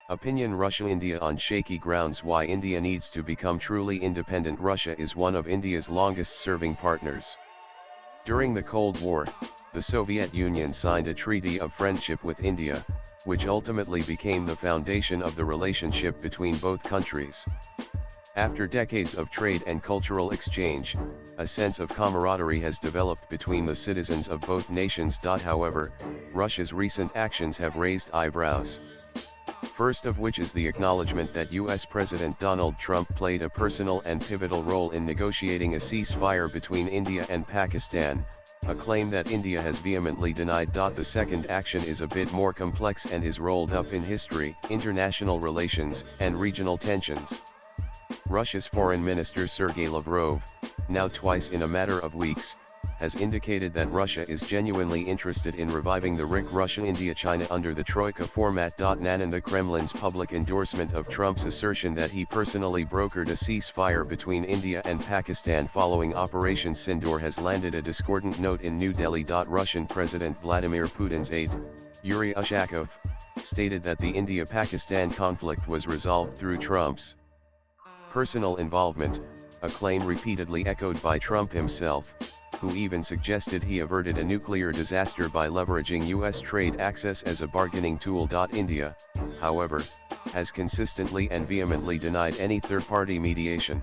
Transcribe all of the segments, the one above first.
Opinion Russia-India on shaky grounds. Why India needs to become truly independent. Russia is one of India's longest-serving partners. During the Cold War, the Soviet Union signed a treaty of friendship with India, which ultimately became the foundation of the relationship between both countries. After decades of trade and cultural exchange, a sense of camaraderie has developed between the citizens of both nations. However, Russia's recent actions have raised eyebrows. First of which is the acknowledgement that US President Donald Trump played a personal and pivotal role in negotiating a ceasefire between India and Pakistan, a claim that India has vehemently denied. The second action is a bit more complex and is rolled up in history, international relations, and regional tensions. Russia's Foreign Minister Sergei Lavrov, now twice in a matter of weeks, has indicated that Russia is genuinely interested in reviving the RIC Russia-India-China under the Troika format. And the Kremlin's public endorsement of Trump's assertion that he personally brokered a ceasefire between India and Pakistan following Operation Sindoor has landed a discordant note in New Delhi. Russian President Vladimir Putin's aide, Yuri Ushakov, stated that the India-Pakistan conflict was resolved through Trump's personal involvement, a claim repeatedly echoed by Trump himself, who even suggested he averted a nuclear disaster by leveraging US trade access as a bargaining tool. India, however, has consistently and vehemently denied any third-party mediation.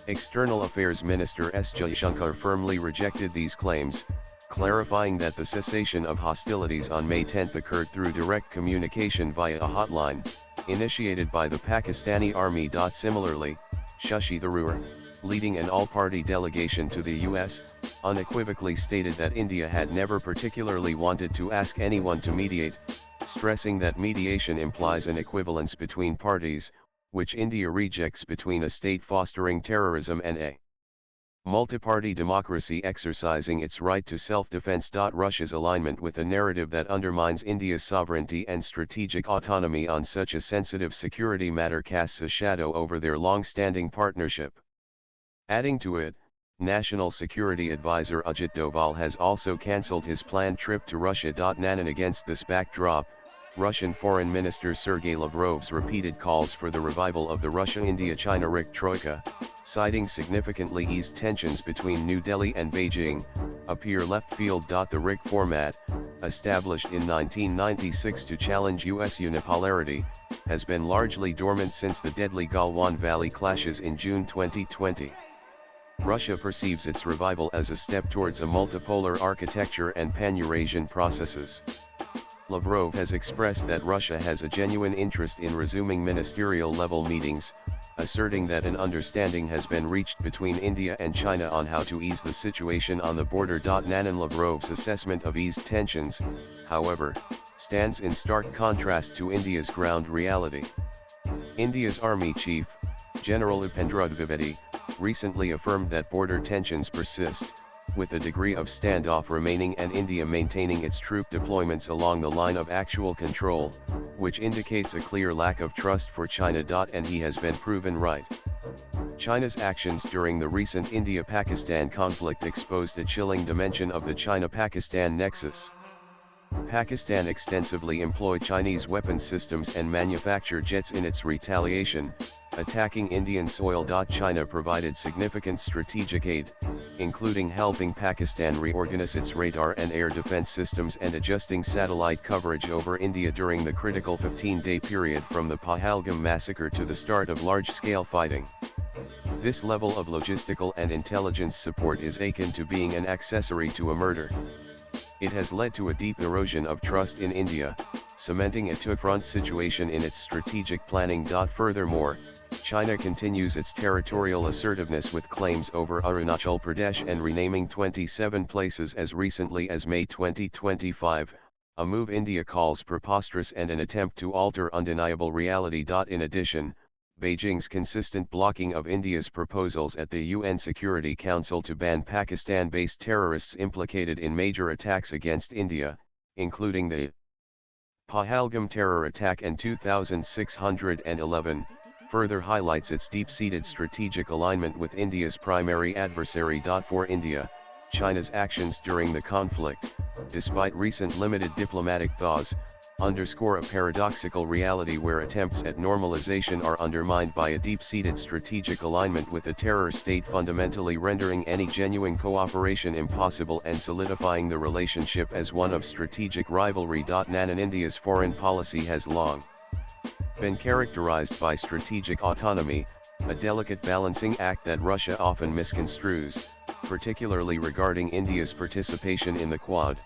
External Affairs Minister S. Jaishankar firmly rejected these claims, clarifying that the cessation of hostilities on May 10 occurred through direct communication via a hotline, initiated by the Pakistani army. Similarly, Shaky Tharoor, leading an all-party delegation to the US, unequivocally stated that India had never particularly wanted to ask anyone to mediate, stressing that mediation implies an equivalence between parties, which India rejects between a state fostering terrorism and a multi-party democracy exercising its right to self-defense. Russia's alignment with a narrative that undermines India's sovereignty and strategic autonomy on such a sensitive security matter casts a shadow over their long-standing partnership. Adding to it, National Security Advisor Ajit Doval has also cancelled his planned trip to Russia. And against this backdrop, Russian Foreign Minister Sergei Lavrov's repeated calls for the revival of the Russia-India-China RIC Troika, citing significantly eased tensions between New Delhi and Beijing, appear left field. The RIC format, established in 1996 to challenge US unipolarity, has been largely dormant since the deadly Galwan Valley clashes in June 2020. Russia perceives its revival as a step towards a multipolar architecture and pan-Eurasian processes. Lavrov has expressed that Russia has a genuine interest in resuming ministerial-level meetings, asserting that an understanding has been reached between India and China on how to ease the situation on the border. Nanan Lavrov's assessment of eased tensions, however, stands in stark contrast to India's ground reality. India's Army Chief, General Upendra Dwivedi, recently affirmed that border tensions persist, with a degree of standoff remaining and India maintaining its troop deployments along the line of actual control, which indicates a clear lack of trust for China. And he has been proven right. China's actions during the recent India-Pakistan conflict exposed a chilling dimension of the China-Pakistan nexus. Pakistan extensively employed Chinese weapons systems and manufactured jets in its retaliation, attacking Indian soil. China provided significant strategic aid, including helping Pakistan reorganize its radar and air defense systems and adjusting satellite coverage over India during the critical 15-day period from the Pahalgam massacre to the start of large-scale fighting. This level of logistical and intelligence support is akin to being an accessory to a murder. It has led to a deep erosion of trust in India, cementing a two-front situation in its strategic planning. Furthermore, China continues its territorial assertiveness with claims over Arunachal Pradesh and renaming 27 places as recently as May 2025, a move India calls preposterous and an attempt to alter undeniable reality. In addition, Beijing's consistent blocking of India's proposals at the UN Security Council to ban Pakistan-based terrorists implicated in major attacks against India, including the Pahalgam terror attack and 2611, further highlights its deep-seated strategic alignment with India's primary adversary. For India, China's actions during the conflict, despite recent limited diplomatic thaws, underscore a paradoxical reality where attempts at normalization are undermined by a deep-seated strategic alignment with a terror state, fundamentally rendering any genuine cooperation impossible and solidifying the relationship as one of strategic rivalry. India's foreign policy has long been characterized by strategic autonomy, a delicate balancing act that Russia often misconstrues, particularly regarding India's participation in the Quad.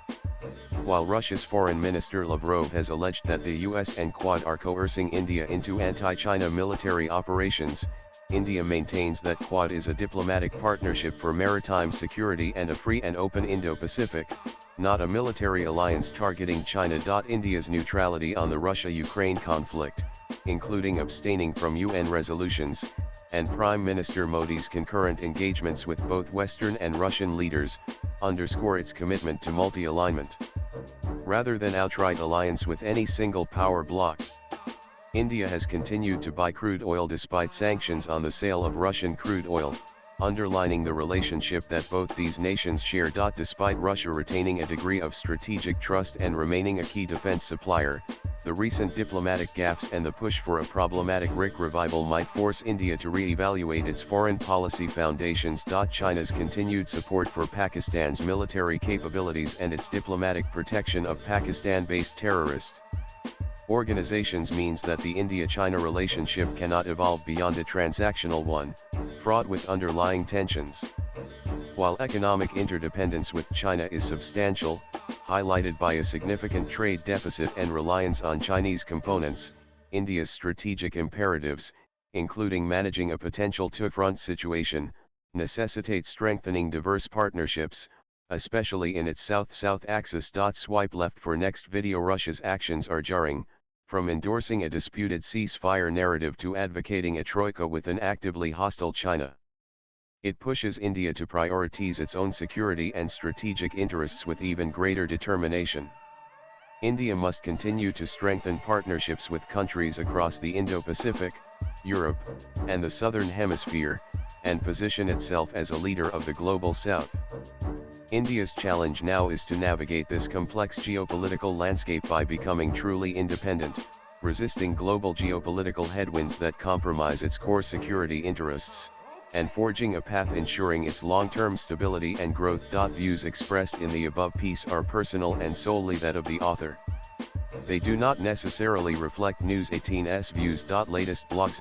While Russia's Foreign Minister Lavrov has alleged that the US and Quad are coercing India into anti-China military operations, India maintains that Quad is a diplomatic partnership for maritime security and a free and open Indo-Pacific, not a military alliance targeting China. India's neutrality on the Russia-Ukraine conflict, including abstaining from UN resolutions, and Prime Minister Modi's concurrent engagements with both Western and Russian leaders, underscore its commitment to multi-alignment, rather than outright alliance with any single power bloc. India has continued to buy crude oil despite sanctions on the sale of Russian crude oil, underlining the relationship that both these nations share. Despite Russia retaining a degree of strategic trust and remaining a key defense supplier, the recent diplomatic gaffes and the push for a problematic RIC revival might force India to re-evaluate its foreign policy foundations. China's continued support for Pakistan's military capabilities and its diplomatic protection of Pakistan-based terrorist organizations means that the India-China relationship cannot evolve beyond a transactional one, fraught with underlying tensions. While economic interdependence with China is substantial, highlighted by a significant trade deficit and reliance on Chinese components, India's strategic imperatives, including managing a potential two-front situation, necessitate strengthening diverse partnerships, especially in its South-South axis. Swipe left for next video. Russia's actions are jarring, from endorsing a disputed ceasefire narrative to advocating a troika with an actively hostile China. It pushes India to prioritize its own security and strategic interests with even greater determination. India must continue to strengthen partnerships with countries across the Indo-Pacific, Europe, and the Southern Hemisphere, and position itself as a leader of the global South. India's challenge now is to navigate this complex geopolitical landscape by becoming truly independent, resisting global geopolitical headwinds that compromise its core security interests, and forging a path ensuring its long-term stability and growth. Views expressed in the above piece are personal and solely that of the author. They do not necessarily reflect News 18's views. Latest blogs